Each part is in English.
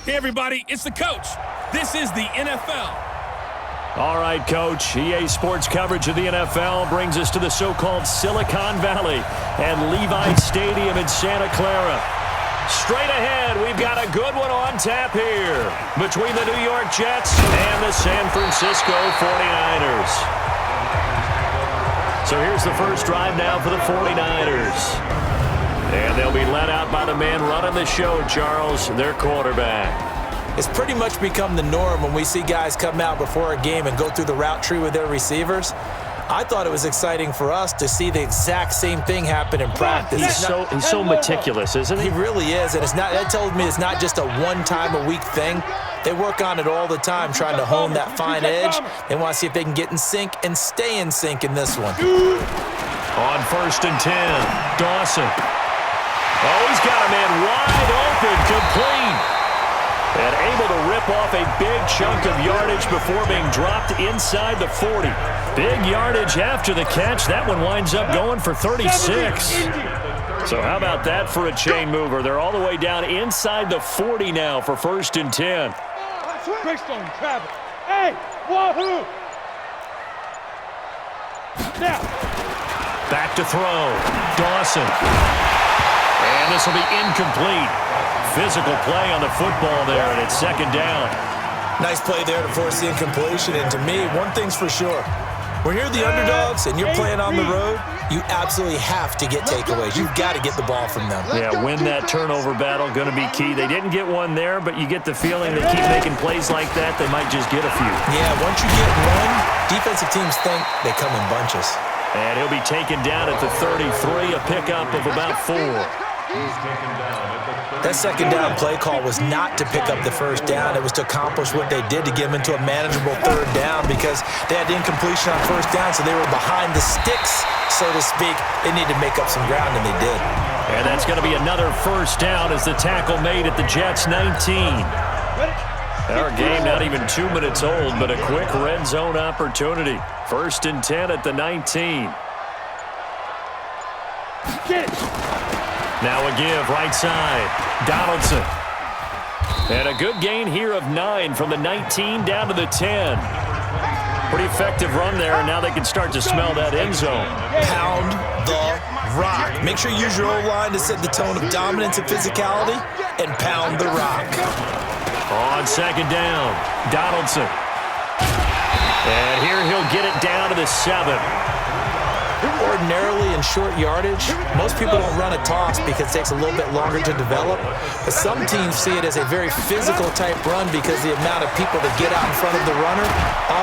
Hey, everybody, it's the coach. This is the NFL. All right, Coach. EA Sports coverage of the NFL brings us to the so-called Silicon Valley and Levi Stadium in Santa Clara. Straight ahead, we've got a good one on tap here between the New York Jets and the San Francisco 49ers. So here's the first drive now for the 49ers. And they'll be led out by the man running the show, Charles, their quarterback. It's pretty much become the norm when we see guys come out before a game and go through the route tree with their receivers. I thought it was exciting for us to see the exact same thing happen in practice. He's so meticulous, isn't he? He really is, and that tells me it's not just a one-time-a-week thing. They work on it all the time, trying to hone that fine edge. They want to see if they can get in sync and stay in sync in this one. On 1st and 10, Dawson. Oh, he's got a man wide open, complete. And able to rip off a big chunk of yardage before being dropped inside the 40. Big yardage after the catch. That one winds up going for 36. So how about that for a chain mover? They're all the way down inside the 40 now for 1st and 10. Hey, wahoo! Now. Back to throw. Dawson. And this will be incomplete. Physical play on the football there, and it's 2nd down. Nice play there to force the incompletion. And to me, one thing's for sure. When you're the underdogs and you're playing on the road, you absolutely have to get takeaways. You've got to get the ball from them. Yeah, win that turnover battle, going to be key. They didn't get one there, but you get the feeling they keep making plays like that, they might just get a few. Yeah, once you get one, defensive teams think they come in bunches. And he'll be taken down at the 33, a pickup of about 4. That 2nd down play call was not to pick up the 1st down. It was to accomplish what they did to get them into a manageable 3rd down because they had the incompletion on 1st down, so they were behind the sticks, so to speak. They needed to make up some ground, and they did. And that's going to be another 1st down as the tackle made at the Jets' 19. Our game not even 2 minutes old, but a quick red zone opportunity. 1st and 10 at the 19. Get it. Now a give, right side. Donaldson. And a good gain here of 9 from the 19 down to the 10. Pretty effective run there, and now they can start to smell that end zone. Pound the rock. Make sure you use your O-line to set the tone of dominance and physicality, and pound the rock. On 2nd down, Donaldson. And here he'll get it down to the 7. Ordinarily in short yardage, most people don't run a toss because it takes a little bit longer to develop. But some teams see it as a very physical type run because the amount of people that get out in front of the runner,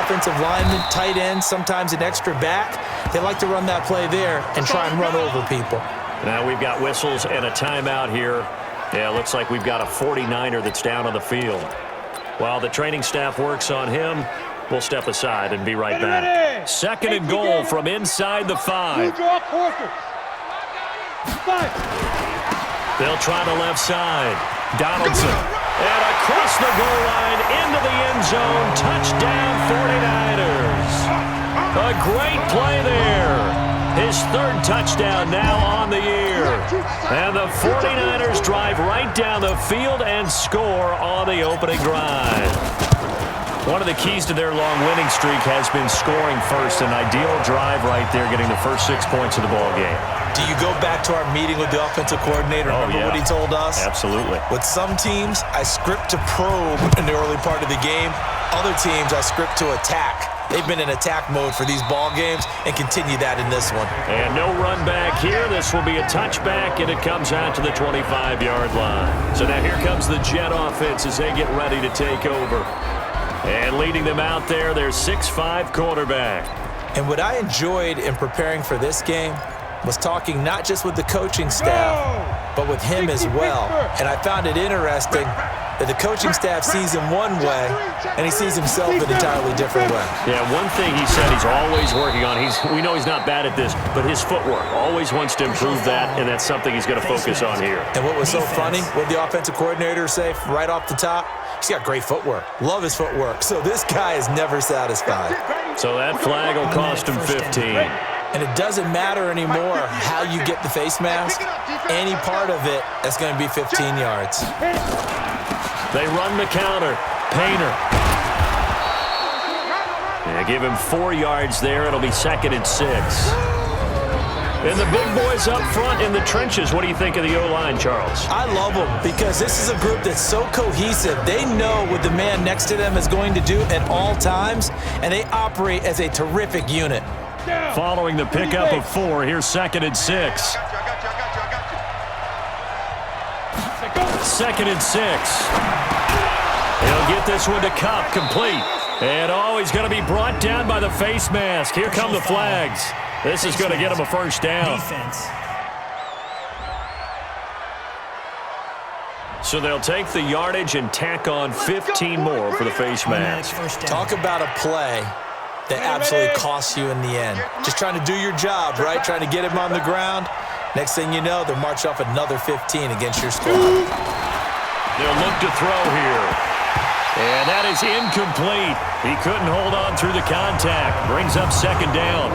offensive lineman, tight end, sometimes an extra back, they like to run that play there and try and run over people. Now we've got whistles and a timeout here. Yeah, it looks like we've got a 49er that's down on the field. While the training staff works on him, we'll step aside and be right back. 2nd and goal from inside the 5. They'll try the left side. Donaldson. And across the goal line into the end zone. Touchdown 49ers. A great play there. His 3rd touchdown now on the year. And the 49ers drive right down the field and score on the opening drive. One of the keys to their long winning streak has been scoring first. An ideal drive right there, getting the first 6 points of the ball game. Do you go back to our meeting with the offensive coordinator? Remember what he told us? Absolutely. With some teams, I script to probe in the early part of the game. Other teams, I script to attack. They've been in attack mode for these ball games and continue that in this one. And no run back here. This will be a touchback, and it comes out to the 25-yard line. So now here comes the Jet offense as they get ready to take over. And leading them out there, their 6'5" quarterback. And what I enjoyed in preparing for this game was talking not just with the coaching staff, but with him as well. And I found it interesting that the coaching staff sees him one way, and he sees himself an entirely different way. Yeah, one thing he said he's always working on, we know he's not bad at this, but his footwork, always wants to improve that, and that's something he's going to focus on here. And what was so funny, what the offensive coordinator say right off the top, he's got great footwork. Love his footwork. So this guy is never satisfied. So that flag will cost him 15. And it doesn't matter anymore how you get the face mask. Any part of it, that's going to be 15 yards. They run the counter. Painter. They give him 4 yards there. It'll be 2nd and 6. And the big boys up front in the trenches. What do you think of the O-line, Charles? I love them because this is a group that's so cohesive. They know what the man next to them is going to do at all times, and they operate as a terrific unit. Following the pickup of 4, here's 2nd and 6. 2nd and 6. He'll get this one to Kupp, complete. And he's going to be brought down by the face mask. Here come the flags. This is going to get him a first down. So they'll take the yardage and tack on 15 more for the face mask. Talk about a play that absolutely costs you in the end. Just trying to do your job, right? Trying to get him on the ground. Next thing you know, they'll march off another 15 against your squad. They'll look to throw here. And that is incomplete. He couldn't hold on through the contact. Brings up 2nd down.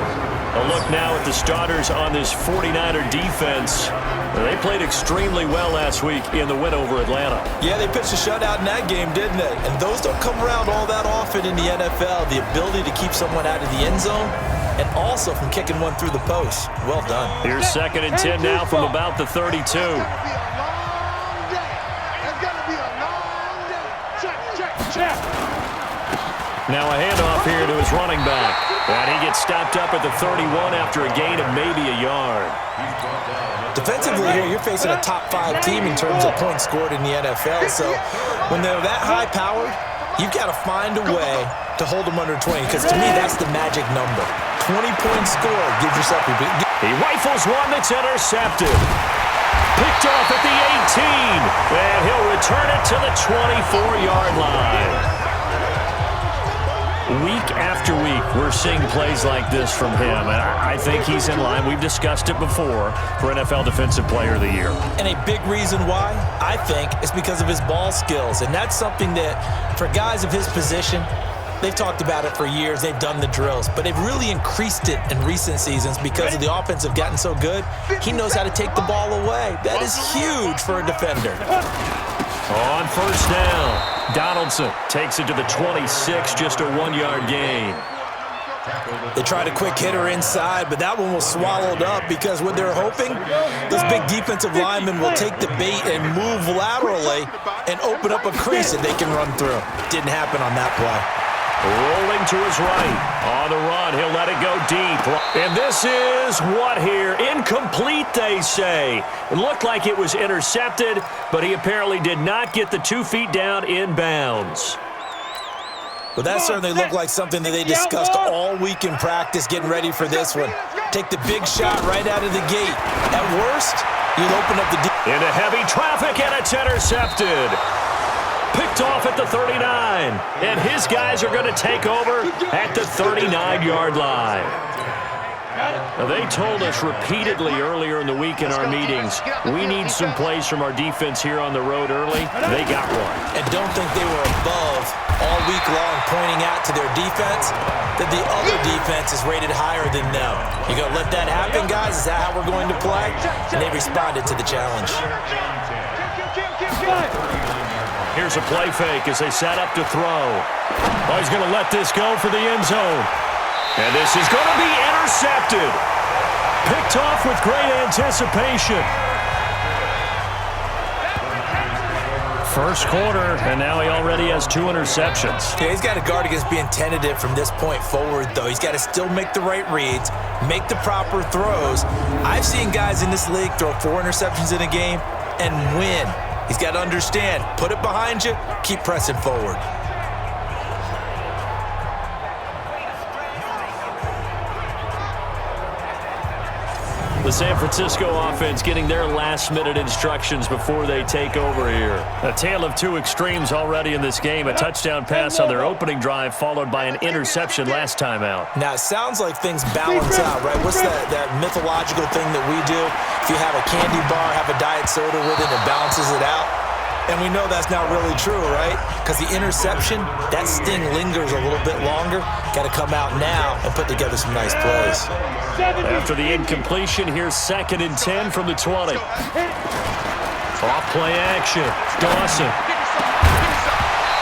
A look now at the starters on this 49er defense. They played extremely well last week in the win over Atlanta. Yeah, they pitched a shutout in that game, didn't they? And those don't come around all that often in the NFL. The ability to keep someone out of the end zone and also from kicking one through the post. Well done. Here's 2nd and 10 now from about the 32. Now a handoff here to his running back. And he gets stopped up at the 31 after a gain of maybe a yard. Defensively here, you're facing a top 5 team in terms of points scored in the NFL. So when they're that high-powered, you've got to find a way to hold them under 20. Because to me, that's the magic number. 20 points scored gives yourself a big... He rifles one that's intercepted. Picked off at the 18. And he'll return it to the 24-yard line. Week after week, we're seeing plays like this from him, and I think he's in line. We've discussed it before for NFL Defensive Player of the Year. And a big reason why, I think, is because of his ball skills, and that's something that, for guys of his position, they've talked about it for years. They've done the drills, but they've really increased it in recent seasons because of the offense have gotten so good. He knows how to take the ball away. That is huge for a defender. On 1st down. Donaldson takes it to the 26, just a 1-yard gain. They tried a quick hitter inside, but that one was swallowed up because what they're hoping, those big defensive linemen will take the bait and move laterally and open up a crease that they can run through. Didn't happen on that play. Rolling to his right. On the run, he'll let it go deep. And this is what here? Incomplete, they say. It looked like it was intercepted, but he apparently did not get the 2 feet down in bounds. Well, that certainly looked like something that they discussed all week in practice, getting ready for this one. Take the big shot right out of the gate. At worst, you'll open up the... Into heavy traffic, and it's intercepted. Picked off at the 39, and his guys are going to take over at the 39-yard line. Now, they told us repeatedly earlier in the week in our meetings, we need some plays from our defense here on the road early. They got one. And don't think they were above all week long pointing out to their defense that the other defense is rated higher than them. You going to let that happen, guys? Is that how we're going to play? And they responded to the challenge. Here's a play fake as they set up to throw. Oh, he's going to let this go for the end zone. And this is going to be intercepted. Picked off with great anticipation. First quarter, and now he already has 2 interceptions. Yeah, he's got to guard against being tentative from this point forward, though. He's got to still make the right reads, make the proper throws. I've seen guys in this league throw 4 interceptions in a game and win. He's got to understand, put it behind you, keep pressing forward. The San Francisco offense getting their last-minute instructions before they take over here. A tale of 2 extremes already in this game. A touchdown pass on their opening drive followed by an interception last time out. Now, it sounds like things balance out, right? What's that mythological thing that we do? If you have a candy bar, have a diet soda with it, it balances it out. And we know that's not really true, right? Because the interception, that sting lingers a little bit longer. Got to come out now and put together some nice plays. After the incompletion, here's 2nd and 10 from the 20. Off play action. Dawson.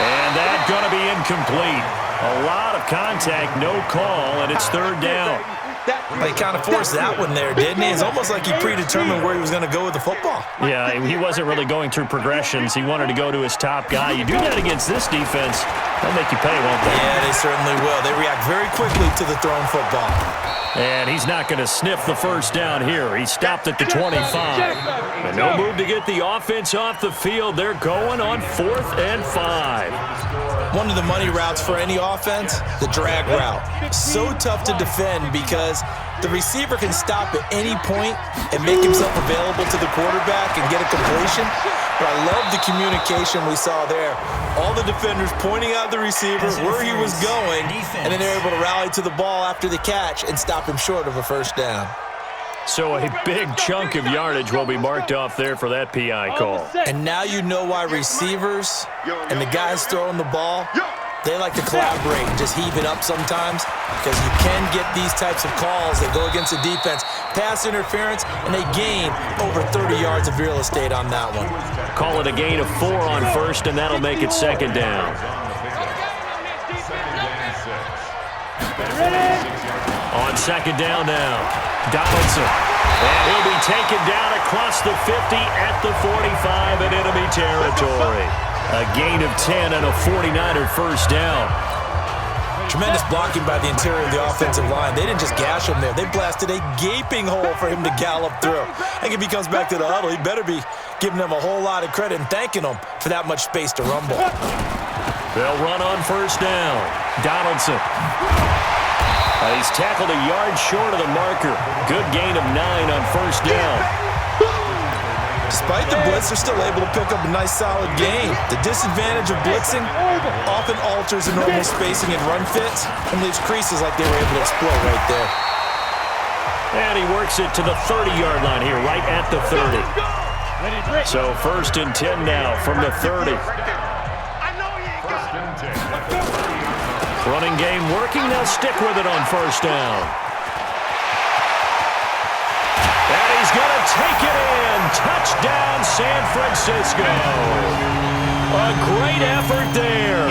And that's going to be incomplete. A lot of contact, no call, and it's third down. He kind of forced that one there, didn't he? It's almost like he predetermined where he was going to go with the football. Yeah, he wasn't really going through progressions. He wanted to go to his top guy. You do that against this defense, they'll make you pay, won't they? Yeah, they certainly will. They react very quickly to the thrown football. And he's not going to sniff the first down here. He stopped at the 25. And no move to get the offense off the field. They're going on 4th and 5. One of the money routes for any offense, the drag route. So tough to defend because the receiver can stop at any point and make himself available to the quarterback and get a completion. But I love the communication we saw there. All the defenders pointing out the receiver, where he was going, and then they're able to rally to the ball after the catch and stop him short of a first down. So a big chunk of yardage will be marked off there for that PI call. And now you know why receivers and the guys throwing the ball, they like to collaborate and just heave it up sometimes because you can get these types of calls that go against the defense. Pass interference, and they gain over 30 yards of real estate on that one. Call it a gain of 4 on first, and that'll make it second down. On second down now, Donaldson. And he'll be taken down across the 50 at the 45 in enemy territory. A gain of 10 and a 49er first down. Tremendous blocking by the interior of the offensive line. They didn't just gash him there. They blasted a gaping hole for him to gallop through. I think if he comes back to the huddle, he better be giving them a whole lot of credit and thanking them for that much space to rumble. They'll run on first down. Donaldson. He's tackled a yard short of the marker. Good gain of 9 on first down. Despite the blitz, they're still able to pick up a nice, solid gain. The disadvantage of blitzing often alters the normal spacing and run fits and leaves creases like they were able to exploit right there. And he works it to the 30-yard line here, right at the 30. So first and 10 now from the 30. Running game working. They'll stick with it on first down. And he's going to take it in. Touchdown, San Francisco. A great effort there.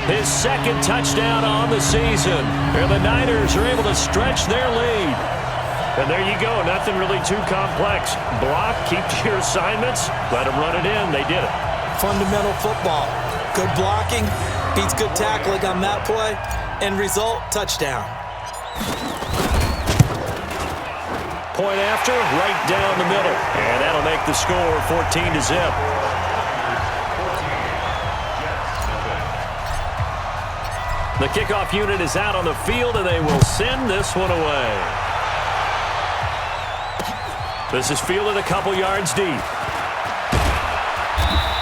His second touchdown on the season. And the Niners are able to stretch their lead. And there you go. Nothing really too complex. Block, keep to your assignments, let them run it in. They did it. Fundamental football. Good blocking beats good tackling on that play. End result, touchdown. Point after, right down the middle. And that'll make the score 14-0. The kickoff unit is out on the field, and they will send this one away. This is fielded a couple yards deep.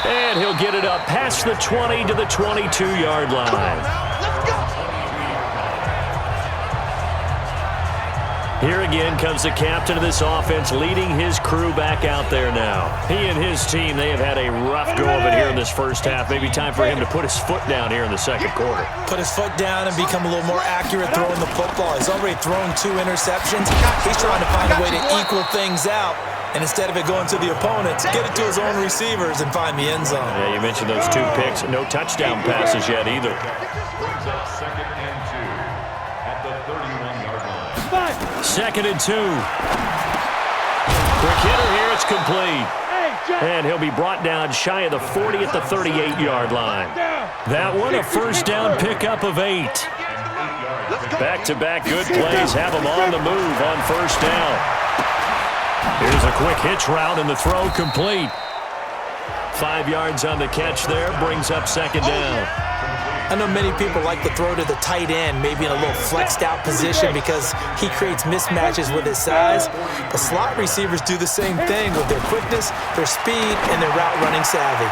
And he'll get it up past the 20 to the 22-yard line. Here again comes the captain of this offense, leading his crew back out there now. He and his team, they have had a rough go of it here in this first half. Maybe time for him to put his foot down here in the second quarter. Put his foot down and become a little more accurate throwing the football. He's already thrown 2 interceptions. He's trying to find a way to equal things out. And instead of it going to the opponents, get it to his own receivers and find the end zone. Yeah, you mentioned those 2 picks. No touchdown passes yet either. Second and 2. Quick hitter here. It's complete. And he'll be brought down shy of the 40 at the 38-yard line. That one, a first down pickup of 8. Back-to-back good plays have him on the move on first down. Here's a quick hitch route, and the throw complete. 5 yards on the catch there, brings up second down. I know many people like to throw to the tight end, maybe in a little flexed out position because he creates mismatches with his size. But slot receivers do the same thing with their quickness, their speed, and their route running savvy.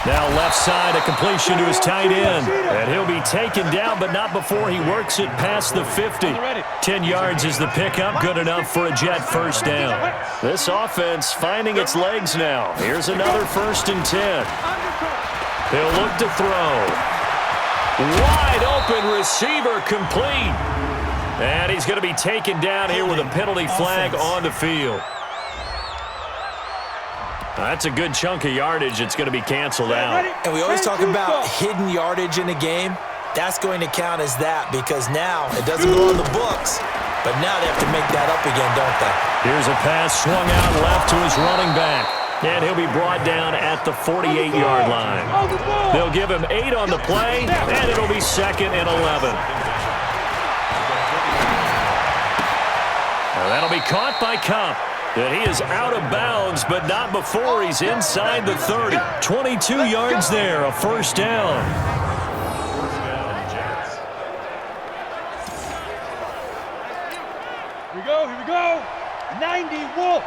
Now left side, a completion to his tight end. And he'll be taken down, but not before he works it past the 50. 10 yards is the pickup, good enough for a Jet first down. This offense finding its legs now. Here's another first and 10. He'll look to throw. Wide open receiver complete. And he's going to be taken down here with a penalty flag on the field. That's a good chunk of yardage. It's going to be canceled out. And we always talk about hidden yardage in a game. That's going to count as that because now it doesn't go on the books, but now they have to make that up again, don't they? Here's a pass swung out left to his running back. And he'll be brought down at the 48-yard line. They'll give him 8 on the play, and it'll be 2nd and 11. Now that'll be caught by Kupp. And he is out of bounds, but not before he's inside the 30. 22 yards there, a first down. Here we go, here we go. 90 Wolf.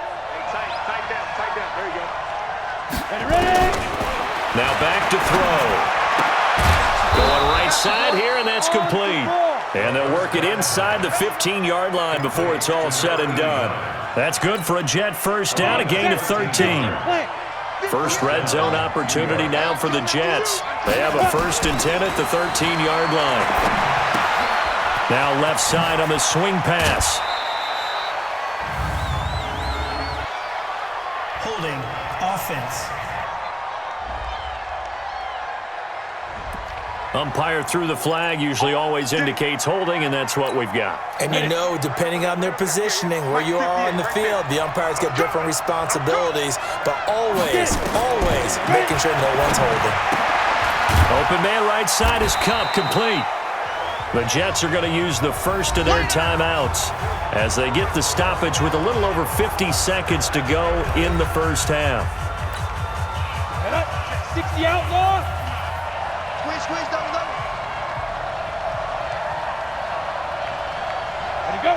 Tight down. There you go. Ready? Now back to throw. Going right side here, and that's complete. And they'll work it inside the 15-yard line before it's all said and done. That's good for a Jet first down, a gain of 13. First red zone opportunity now for the Jets. They have a 1st and 10 at the 13-yard line. Now left side on the swing pass. Holding offense. Umpire threw the flag, usually always indicates holding, and that's what we've got. And you know, depending on their positioning, where you are on the field, the umpires get different responsibilities, but always making sure no one's holding. Open man right side is Kupp, complete. The Jets are going to use the first of their timeouts as they get the stoppage with a little over 50 seconds to go in the first half. 60 outlaw. Squeeze, double. Ready, go.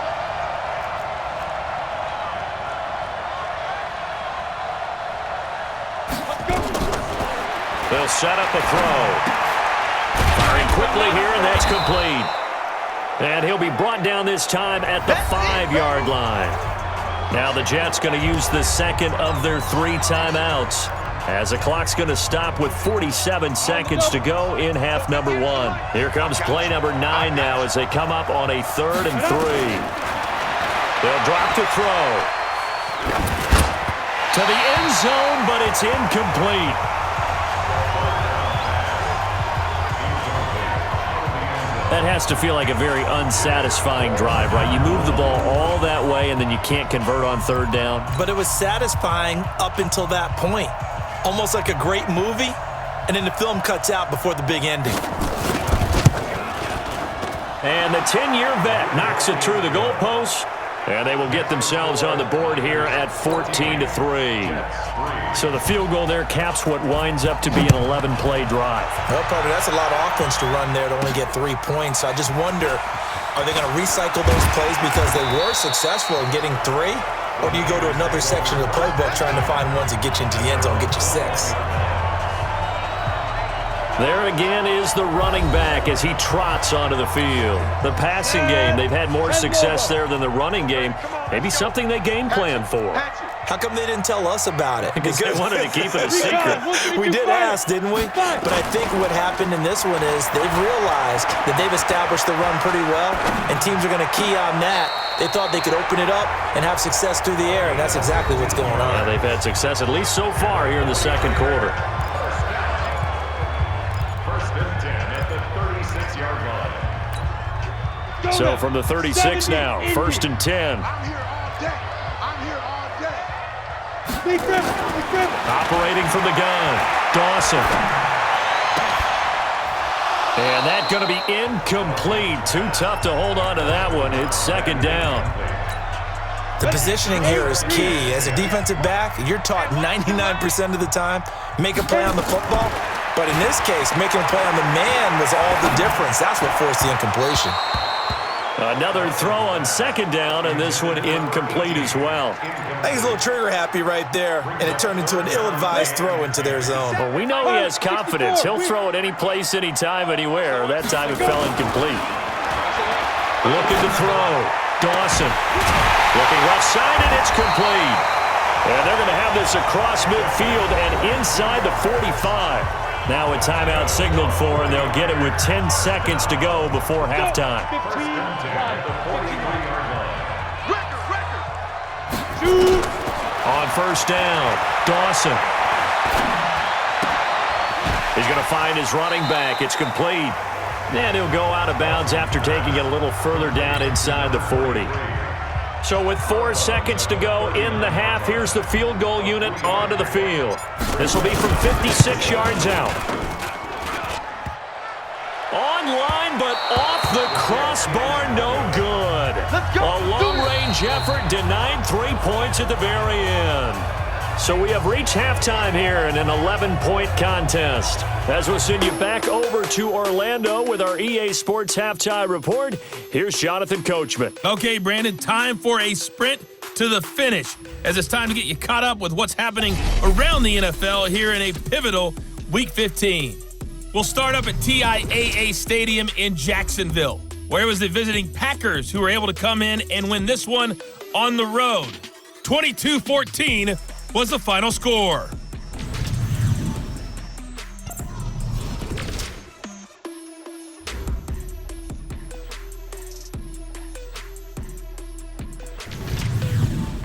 Let's go. They'll set up a throw. Firing quickly here, and that's complete. And he'll be brought down this time at the 5-yard line. Now the Jets going to use the second of their 3 timeouts, as the clock's going to stop with 47 seconds to go in half number 1. Here comes play number 9 now as they come up on a 3rd and 3. They'll drop to throw. To the end zone, but it's incomplete. That has to feel like a very unsatisfying drive, right? You move the ball all that way, and then you can't convert on 3rd down. But it was satisfying up until that point. Almost like a great movie, and then the film cuts out before the big ending. And the 10-year vet knocks it through the goalpost, and they will get themselves on the board here at 14-3. So the field goal there caps what winds up to be an 11-play drive. Well, partner, that's a lot of offense to run there to only get 3 points. So I just wonder, are they going to recycle those plays because they were successful in getting 3? Or do you go to another section of the playbook trying to find ones that get you into the end zone, get you 6? There again is the running back as he trots onto the field. The passing game, they've had more success there than the running game. Maybe something they game plan for. How come they didn't tell us about it? Because they wanted to keep it a secret. We did ask, didn't we? But I think what happened in this one is they've realized that they've established the run pretty well, and teams are going to key on that. They thought they could open it up and have success through the air, and that's exactly what's going on. Yeah, they've had success, at least so far, here in the second quarter. So from the 36 now, 1st and 10. I'm here all day. Big Griffin. Operating from the gun, Dawson. And that's going to be incomplete. Too tough to hold on to that one. It's 2nd down. The positioning here is key. As a defensive back, you're taught 99% of the time, make a play on the football. But in this case, making a play on the man was all the difference. That's what forced the incompletion. Another throw on 2nd down, and this one incomplete as well. I think he's a little trigger happy right there, and it turned into an ill-advised throw into their zone. Well, we know he has confidence. He'll throw it any place, anytime, anywhere. That time it fell incomplete. Looking to throw. Dawson. Looking left side, and it's complete. And they're going to have this across midfield and inside the 45. Now a timeout signaled for, and they'll get it with 10 seconds to go before halftime. On first down. Dawson. He's going to find his running back. It's complete. And he'll go out of bounds after taking it a little further down inside the 40. So with 4 seconds to go in the half, here's the field goal unit onto the field. This will be from 56 yards out. Online, but off the crossbar, no good. A long-range effort denied 3 points at the very end. So we have reached halftime here in an 11-point contest. As we'll send you back over to Orlando with our EA Sports Halftime Report, here's Jonathan Coachman. Okay, Brandon, time for a sprint to the finish, as it's time to get you caught up with what's happening around the NFL here in a pivotal Week 15. We'll start up at TIAA Stadium in Jacksonville, where it was the visiting Packers who were able to come in and win this one on the road. 22-14 was the final score.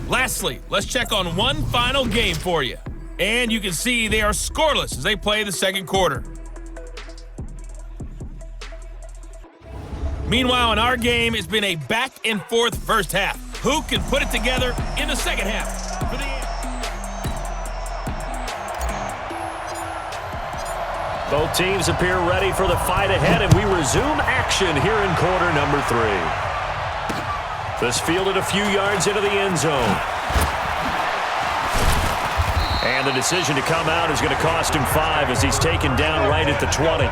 Lastly, let's check on one final game for you. And you can see they are scoreless as they play the second quarter. Meanwhile, in our game, it's been a back-and-forth first half. Who can put it together in the second half? For the Both teams appear ready for the fight ahead, and we resume action here in quarter number 3. This fielded a few yards into the end zone. And the decision to come out is going to cost him 5 as he's taken down right at the 20.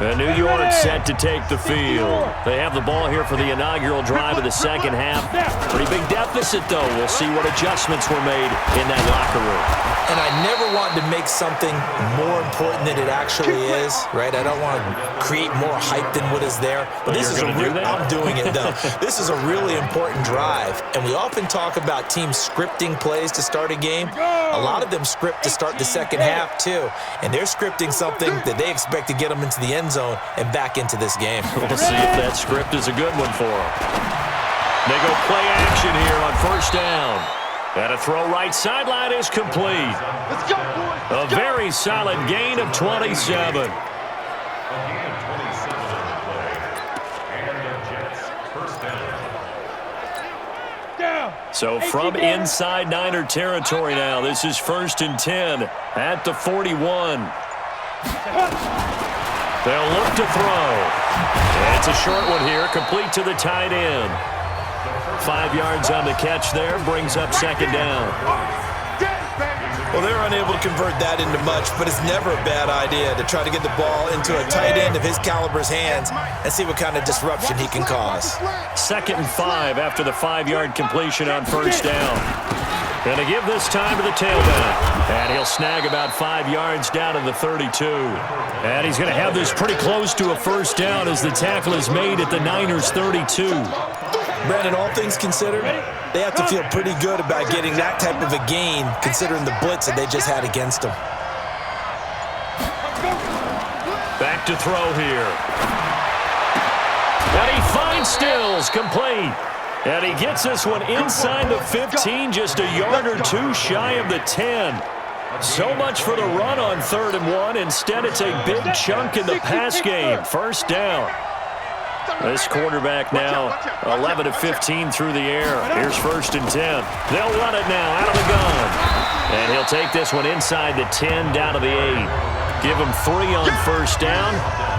And New York set to take the field. They have the ball here for the inaugural drive of the second half. Pretty big deficit, though. We'll see what adjustments were made in that locker room. And I never want to make something more important than it actually is, right? I don't want to create more hype than what is there. But this is a real, I'm doing it, though. This is a really important drive. And we often talk about teams scripting plays to start a game. A lot of them script to start the second half, too. And they're scripting something that they expect to get them into the end zone and back into this game. We'll see if that script is a good one for them. They go play action here on first down. And a throw right sideline is complete. Let's go, boys. A very solid gain of 27. So from inside Niner territory now, this is 1st and 10 at the 41. They'll look to throw. And it's a short one here, complete to the tight end. 5 yards on the catch there, brings up second down. Well, they're unable to convert that into much, but it's never a bad idea to try to get the ball into a tight end of his caliber's hands and see what kind of disruption he can cause. 2nd and 5 after the 5-yard completion on first down. Going to give this time to the tailback. And he'll snag about 5 yards down in the 32. And he's going to have this pretty close to a first down as the tackle is made at the Niners' 32. Brandon, all things considered, they have to feel pretty good about getting that type of a gain considering the blitz that they just had against them. Back to throw here. And he finds Stills, complete. And he gets this one inside the 15, just a yard or two shy of the 10. So much for the run on 3rd and 1. Instead, it's a big chunk in the pass game. First down. This quarterback now 11 of 15 through the air. Here's 1st and 10. They'll run it now out of the gun. And he'll take this one inside the 10 down to the 8. Give him 3 on first down.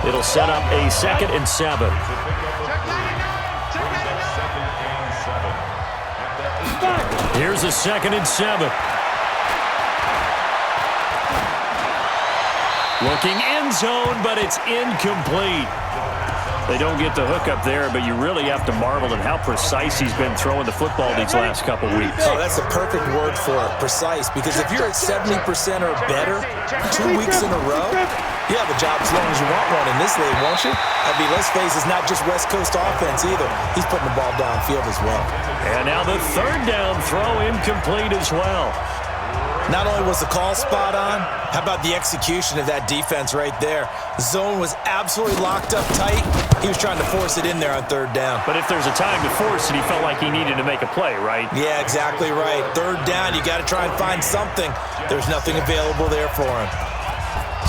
It'll set up a 2nd and 7. Here's a 2nd and 7. Looking end zone, but it's incomplete. They don't get the hook up there, but you really have to marvel at how precise he's been throwing the football these last couple weeks. Oh, that's the perfect word for it, precise, because if you're at 70% or better 2 weeks in a row, you have a job as long as you want one in this league, won't you? I mean, let's face it, it's not just West Coast offense either. He's putting the ball downfield as well. And now the 3rd down throw incomplete as well. Not only was the call spot on, how about the execution of that defense right there? The zone was absolutely locked up tight. He was trying to force it in there on third down. But if there's a time to force it, he felt like he needed to make a play, right? Yeah, exactly right. Third down, you got to try and find something. There's nothing available there for him.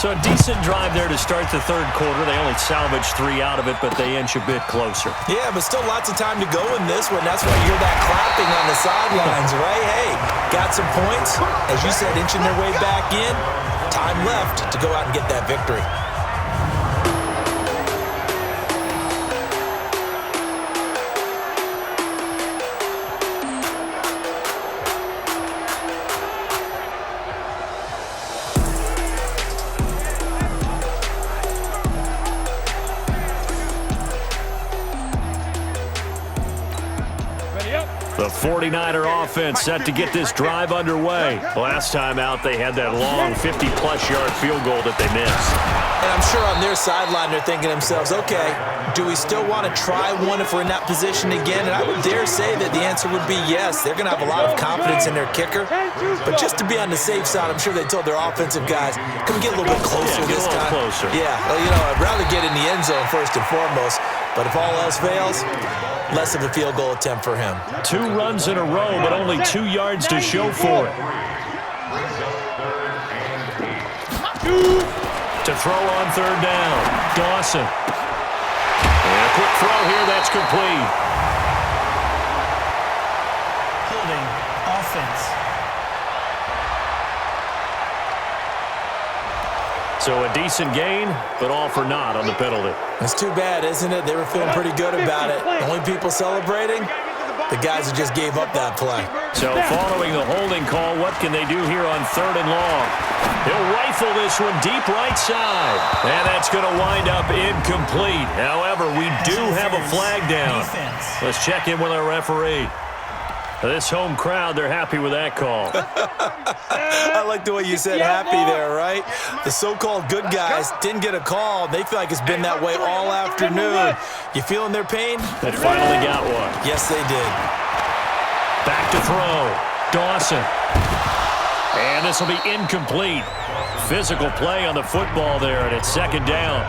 So a decent drive there to start the third quarter. They only salvaged 3 out of it, but they inch a bit closer. Yeah, but still lots of time to go in this one. That's why you hear that clapping on the sidelines, right? Hey, got some points. As you said, inching their way back in. Time left to go out and get that victory. The 49er offense set to get this drive underway. Last time out, they had that long 50-plus yard field goal that they missed. And I'm sure on their sideline, they're thinking to themselves, okay, do we still want to try one if we're in that position again? And I would dare say that the answer would be yes. They're going to have a lot of confidence in their kicker. But just to be on the safe side, I'm sure they told their offensive guys, can we get a little bit closer this time? Closer. Yeah, well, I'd rather get in the end zone first and foremost. But if all else fails, less of a field goal attempt for him. 2 runs in a row, but only 2 yards to show for it. To throw on third down, Dawson. And a quick throw here, that's complete. Holding offense. So a decent gain, but all for naught on the penalty. It's too bad, isn't it? They were feeling pretty good about it. The only people celebrating, the guys who just gave up that play. So following the holding call, what can they do here on third and long? He'll rifle this one deep right side. And that's going to wind up incomplete. However, we do have a flag down. Let's check in with our referee. This home crowd, they're happy with that call. I like the way you said happy there, right? The so-called good guys didn't get a call. They feel like it's been that way all afternoon. You feeling their pain? They finally got one. Yes, they did. Back to throw. Dawson. And this will be incomplete. Physical play on the football there, and it's second down.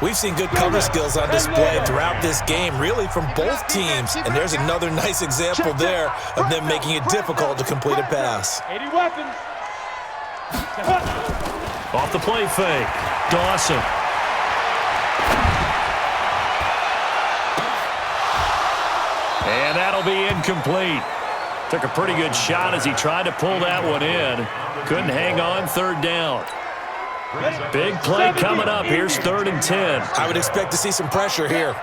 We've seen good cover skills on display throughout this game, really from both teams. And there's another nice example there of them making it difficult to complete a pass. 80 weapons. Off the play fake. Dawson. And that'll be incomplete. Took a pretty good shot as he tried to pull that one in. Couldn't hang on third down. Big play coming up. Here's 3rd and 10. I would expect to see some pressure here.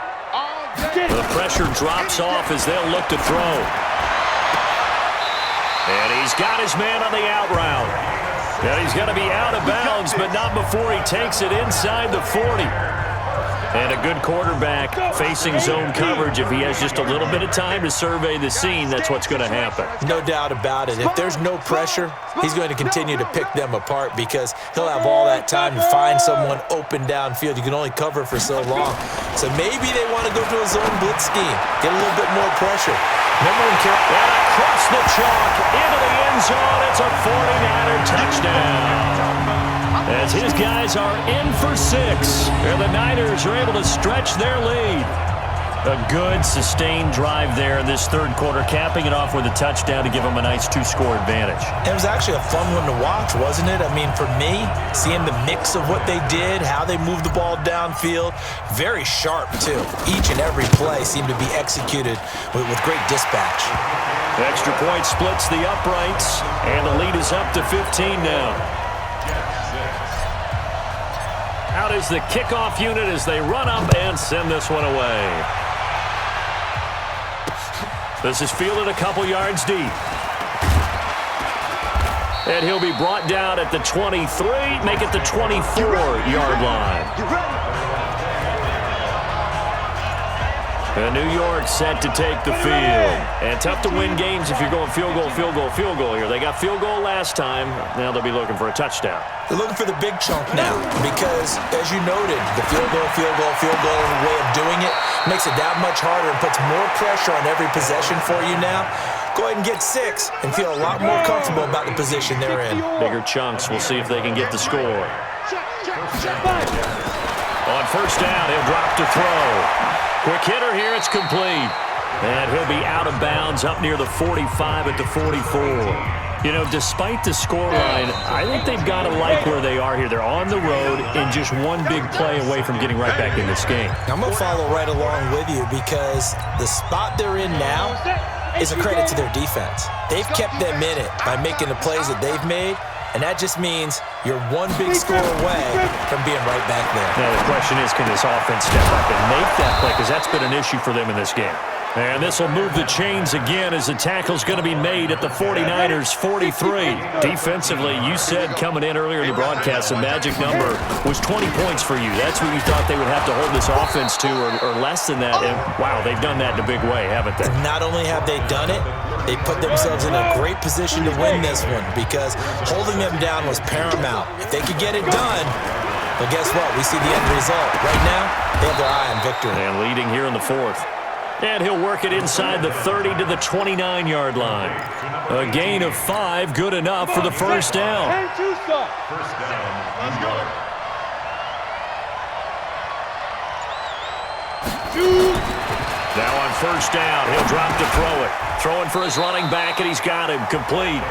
The pressure drops off as they'll look to throw. And he's got his man on the out route. And he's going to be out of bounds, but not before he takes it inside the 40. And a good quarterback facing zone coverage. If he has just a little bit of time to survey the scene, that's what's going to happen. No doubt about it. If there's no pressure, he's going to continue to pick them apart because he'll have all that time to find someone open downfield. You can only cover for so long. So maybe they want to go to a zone blitz scheme, get a little bit more pressure. Remember when and across the chalk into the end zone, it's a 49er touchdown. As his guys are in for 6, and the Niners are able to stretch their lead. A good, sustained drive there in this third quarter, capping it off with a touchdown to give them a nice 2-score advantage. It was actually a fun one to watch, wasn't it? I mean, for me, seeing the mix of what they did, how they moved the ball downfield, very sharp, too. Each and every play seemed to be executed with great dispatch. Extra point splits the uprights, and the lead is up to 15 now. Out is the kickoff unit as they run up and send this one away. This is fielded a couple yards deep. And he'll be brought down at the 23, make it the 24-yard line. New York set to take the field. And tough to win games if you're going field goal, field goal, field goal here. They got field goal last time. Now they'll be looking for a touchdown. They're looking for the big chunk now because, as you noted, the field goal way of doing it makes it that much harder and puts more pressure on every possession for you now. Go ahead and get 6 and feel a lot more comfortable about the position they're in. Bigger chunks. We'll see if they can get the score. On first down, he'll drop to throw. Quick hitter here, it's complete. And he'll be out of bounds up near the 45 at the 44. You know, despite the scoreline, I think they've got to like where they are here. They're on the road and just one big play away from getting right back in this game. I'm going to follow right along with you because the spot they're in now is a credit to their defense. They've kept them in it by making the plays that they've made, and that just means you're one big score away from being right back there. Now the question is, can this offense step up and make that play? Because that's been an issue for them in this game. And this will move the chains again as the tackle's going to be made at the 49ers 43. Defensively, you said coming in earlier in the broadcast, the magic number was 20 points for you. That's what you thought they would have to hold this offense to or less than that. And, wow, they've done that in a big way, haven't they? Not only have they done it, they put themselves in a great position to win this one because holding them down was paramount. If they could get it done, well, guess what? We see the end result. Right now, they have their eye on victory. And leading here in the 4th. And he'll work it inside the 30 to the 29-yard line. A gain of 5, good enough for the first down. First down, let's go. Now on first down, he'll drop to throw it. Throwing for his running back, and he's got him complete.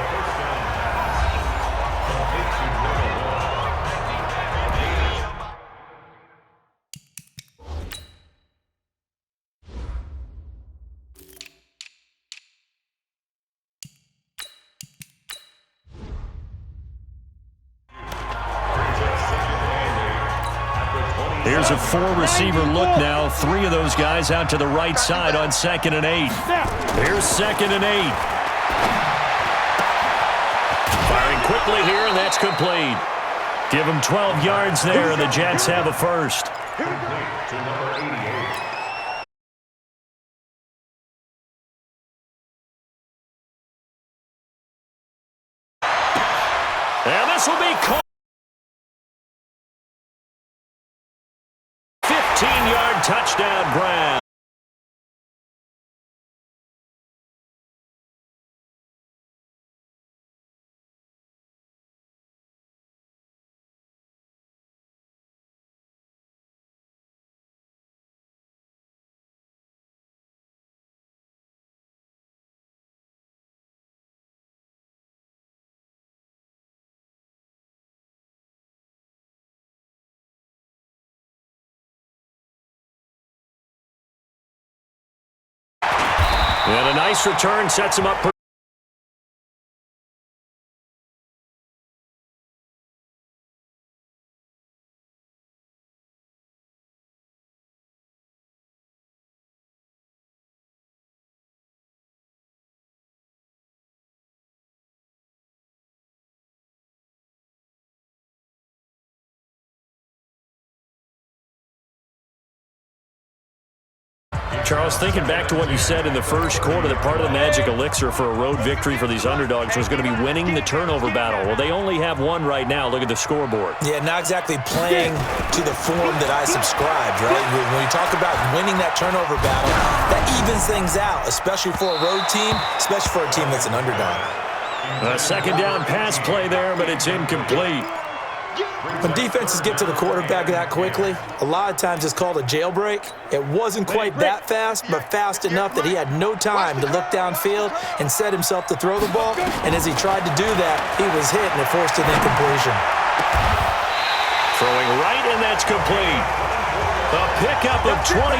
Here's a 4-receiver look now. 3 of those guys out to the right side on 2nd and 8. Here's 2nd and 8. Firing quickly here, and that's complete. Give them 12 yards there, and the Jets have a first. And this will be caught. 15-yard touchdown, Brown. And a nice return sets him up. Charles, thinking back to what you said in the first quarter, that part of the magic elixir for a road victory for these underdogs was going to be winning the turnover battle. Well, they only have one right now. Look at the scoreboard. Yeah, not exactly playing to the form that I subscribed, right? When you talk about winning that turnover battle, that evens things out, especially for a road team, especially for a team that's an underdog. A 2nd down pass play there, but it's incomplete. When defenses get to the quarterback that quickly, a lot of times it's called a jailbreak. It wasn't quite that fast, but fast enough that he had no time to look downfield and set himself to throw the ball. And as he tried to do that, he was hit and it forced an incompletion. Throwing right, and that's complete. A pickup of 24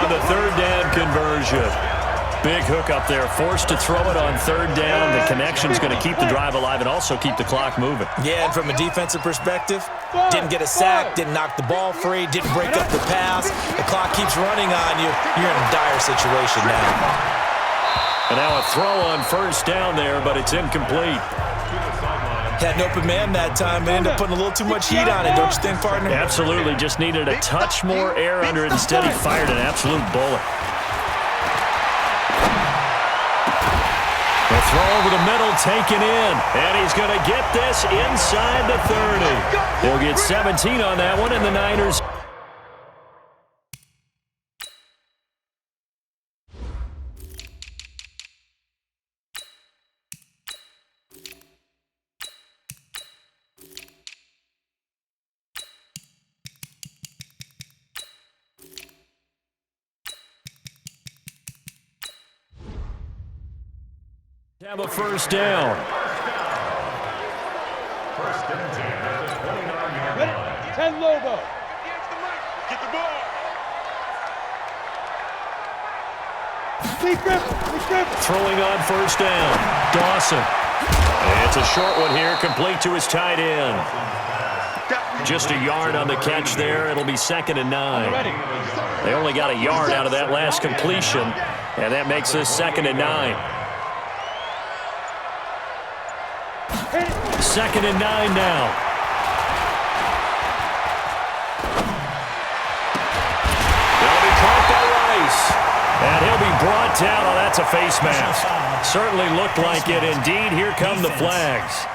on the 3rd down conversion. Big hook up there, forced to throw it on 3rd down. The connection's going to keep the drive alive and also keep the clock moving. Yeah, and from a defensive perspective, didn't get a sack, didn't knock the ball free, didn't break up the pass. The clock keeps running on you. You're in a dire situation now. And now a throw on 1st down there, but it's incomplete. Had an open man that time, but ended up putting a little too much heat on it, don't you think, partner? Absolutely, just needed a touch more air under it. Instead, he fired an absolute bullet. throw over the middle taken in. And he's going to get this inside the 30. He'll get 17 on that one, and the Niners. Have a first down. First and 10 at the 29-yard line. 10 Lobo. Get the ball. Throwing on first down. Dawson. And it's a short one here, complete to his tight end. Just a yard on the catch there. It'll be 2nd and 9. They only got a yard out of that last completion, and that makes this 2nd and 9. 2nd and 9 now. They'll be caught by Rice. And he'll be brought down. Oh, that's a face mask. Certainly looked like it. Indeed, here come the flags.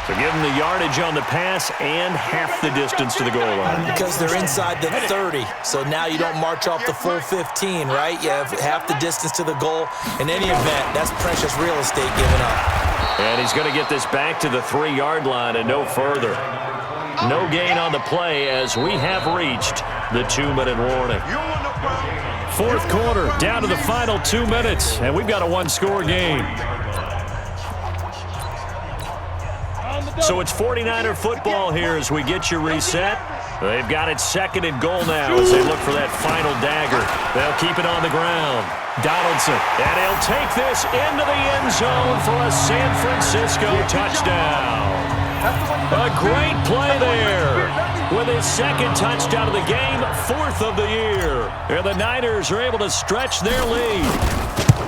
So give them the yardage on the pass and half the distance to the goal line. Because they're inside the 30, so now you don't march off the full 15, right? You have half the distance to the goal. In any event, that's precious real estate given up. And he's going to get this back to the 3-yard line and no further. No gain on the play as we have reached the 2-minute warning. 4th quarter, down to the final 2 minutes, and we've got a 1-score game. So it's 49er football here as we get you reset. They've got it 2nd and goal now as they look for that final dagger. They'll keep it on the ground. Donaldson, and he'll take this into the end zone for a San Francisco touchdown. A great play there. With his 2nd touchdown of the game, 4th of the year. And the Niners are able to stretch their lead.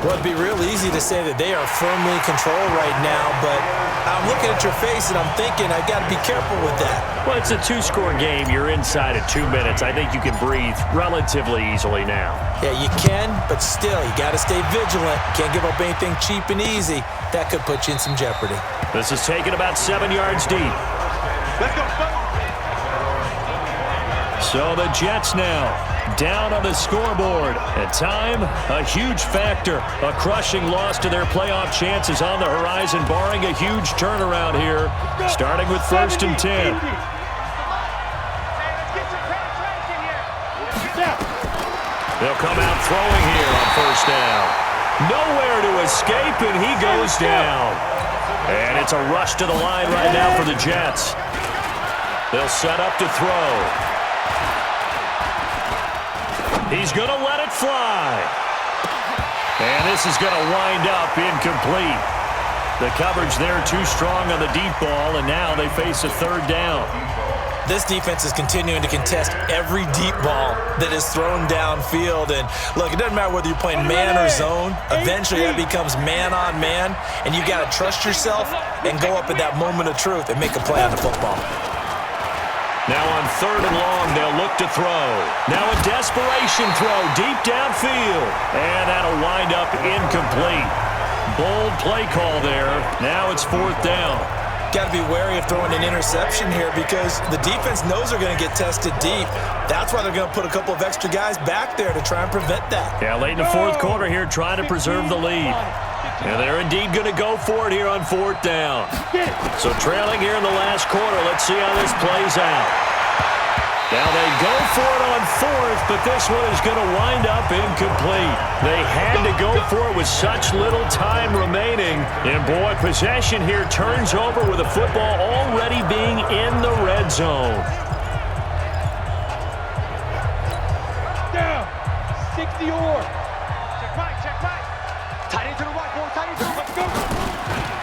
Well, it'd be real easy to say that they are firmly in control right now, but I'm looking at your face and I'm thinking I got to be careful with that. Well, it's a 2-score game. You're inside at 2 minutes. I think you can breathe relatively easily now. Yeah, you can, but still, you got to stay vigilant. Can't give up anything cheap and easy. That could put you in some jeopardy. This is taken about 7 yards deep. Let's go. So the Jets now down on the scoreboard. At time, a huge factor. A crushing loss to their playoff chances on the horizon, barring a huge turnaround here, starting with 1st and 10. They'll come out throwing here on 1st down. Nowhere to escape, and he goes down. And it's a rush to the line right now for the Jets. They'll set up to throw. He's going to let it fly. And this is going to wind up incomplete. The coverage there too strong on the deep ball, and now they face a 3rd down. This defense is continuing to contest every deep ball that is thrown downfield. And look, it doesn't matter whether you're playing man or zone. Eventually that becomes man on man, and you got to trust yourself and go up at that moment of truth and make a play on the football. Now on 3rd and long, they'll look to throw. Now a desperation throw deep downfield. And that'll wind up incomplete. Bold play call there. Now it's 4th down. Got to be wary of throwing an interception here because the defense knows they're going to get tested deep. That's why they're going to put a couple of extra guys back there to try and prevent that. Yeah, late in the 4th quarter here, trying to preserve the lead. And they're indeed going to go for it here on 4th down. So trailing here in the last quarter. Let's see how this plays out. Now they go for it on 4th, but this one is going to wind up incomplete. They had to go for it with such little time remaining. And boy, possession here turns over with the football already being in the red zone. Down. 60 or. Check right, check right. Tight into the right, boy. Tight into the right. Go.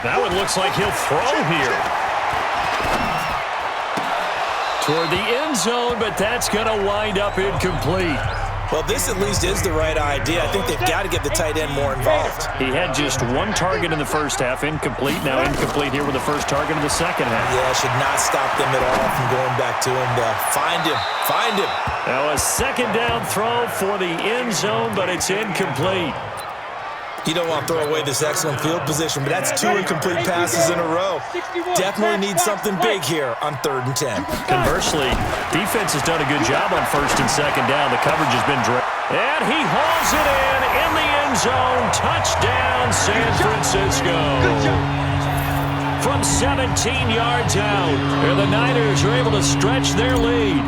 That one looks like he'll throw here. Toward the end zone, but that's going to wind up incomplete. Well, this at least is the right idea. I think they've got to get the tight end more involved. He had just 1 target in the first half, incomplete. Now incomplete here with the first target in the second half. Yeah, should not stop them at all from going back to him. Find him. Find him. Now a 2nd down throw for the end zone, but it's incomplete. You don't want to throw away this excellent field position, but that's 2 incomplete passes in a row. Definitely need something big here on 3rd and 10. Conversely, defense has done a good job on 1st and 2nd down. The coverage has been direct. And he hauls it in the end zone. Touchdown, San Francisco. From 17 yards out, and the Niners are able to stretch their lead.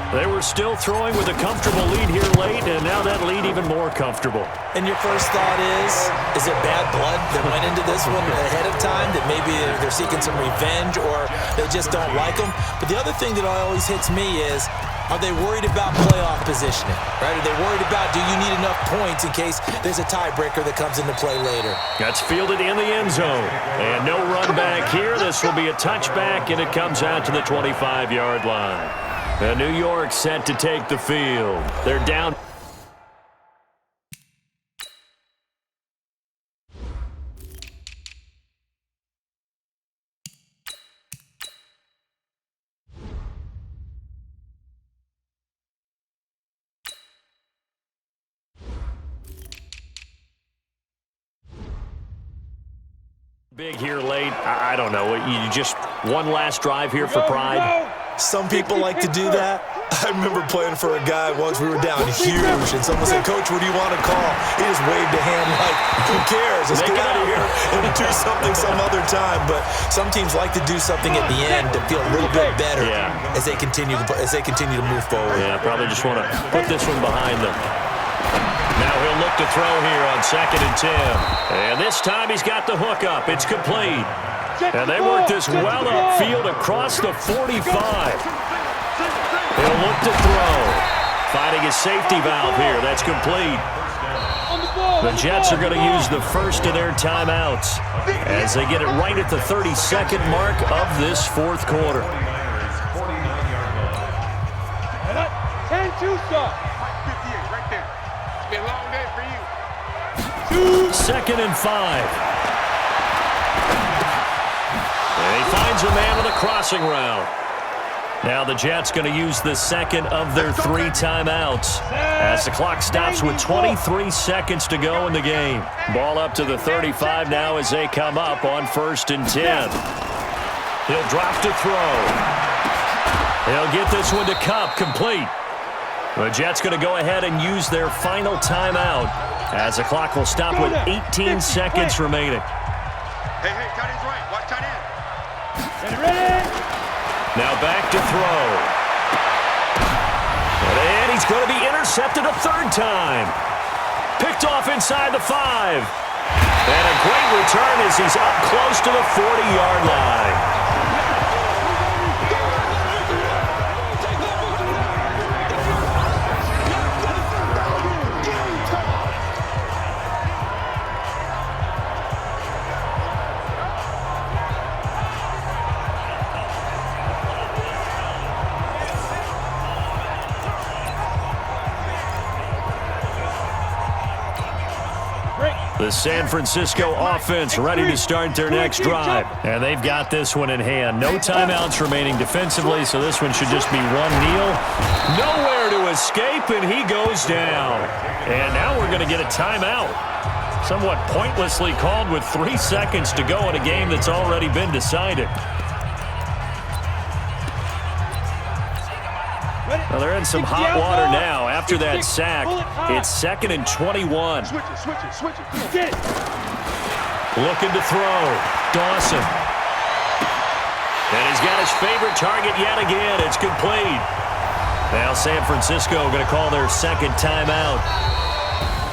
They were still throwing with a comfortable lead here late, and now that lead even more comfortable. And your first thought is it bad blood that went into this one ahead of time, that maybe they're seeking some revenge or they just don't like them? But the other thing that always hits me is, are they worried about playoff positioning, right? Are they worried about, do you need enough points in case there's a tiebreaker that comes into play later? That's fielded in the end zone. And no run back here. This will be a touchback, and it comes out to the 25-yard line. And New York set to take the field. They're down. Big here late. I don't know. You just one last drive here for pride. Some people like to do that. I remember playing for a guy once. We were down huge, and someone said, "Coach, what do you want to call?" He just waved a hand like, "Who cares? Let's get out of here and do something some other time." But some teams like to do something at the end to feel a little bit better as they continue to move forward. Yeah, probably just want to put this one behind them. Now he'll look to throw here on 2nd and 10. And this time he's got the hook up. It's complete. And they work this well upfield across the 45. He'll look to throw. Finding his safety valve here. That's complete. The Jets are going to use the first of their timeouts as they get it right at the 32nd mark of this 4th quarter. 10-2 stop. 58 right there. It's been a long day for you. 2nd and 5. And he finds a man on the crossing route. Now the Jets going to use the second of their 3 timeouts as the clock stops with 23 seconds to go in the game. Ball up to the 35 now as they come up on 1st and 10. He'll drop to throw. He'll get this one to Kupp, complete. The Jets going to go ahead and use their final timeout as the clock will stop with 18 seconds remaining. Hey, tight end's right. Watch tight end. Ready? Now back to throw. And he's going to be intercepted a 3rd time. Picked off inside the 5. And a great return as he's up close to the 40-yard line. The San Francisco offense ready to start their next drive. And they've got this one in hand. No timeouts remaining defensively, so this one should just be one kneel. Nowhere to escape, and he goes down. And now we're going to get a timeout. Somewhat pointlessly called with 3 seconds to go in a game that's already been decided. Well, they're in some hot water now. After that sack, it's 2nd and 21. Switch it. Get it. Looking to throw. Dawson. And he's got his favorite target yet again. It's complete. Now San Francisco going to call their 2nd timeout.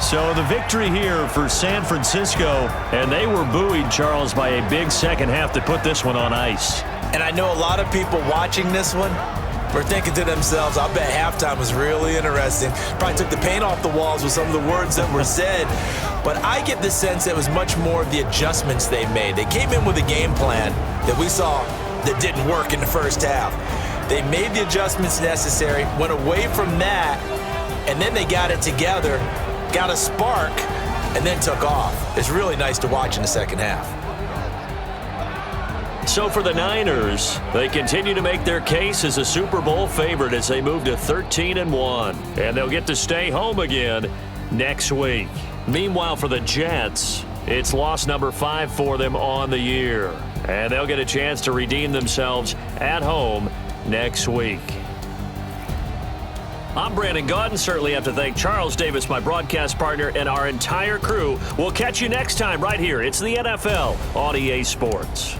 So the victory here for San Francisco, and they were buoyed, Charles, by a big second half to put this one on ice. And I know a lot of people watching this one were thinking to themselves, I bet halftime was really interesting. Probably took the paint off the walls with some of the words that were said. But I get the sense that it was much more of the adjustments they made. They came in with a game plan that we saw that didn't work in the first half. They made the adjustments necessary, went away from that, and then they got it together, got a spark, and then took off. It's really nice to watch in the second half. So for the Niners, they continue to make their case as a Super Bowl favorite as they move to 13-1. And they'll get to stay home again next week. Meanwhile, for the Jets, it's loss number 5 for them on the year. And they'll get a chance to redeem themselves at home next week. I'm Brandon Gaudin. Certainly have to thank Charles Davis, my broadcast partner, and our entire crew. We'll catch you next time right here. It's the NFL on EA Sports.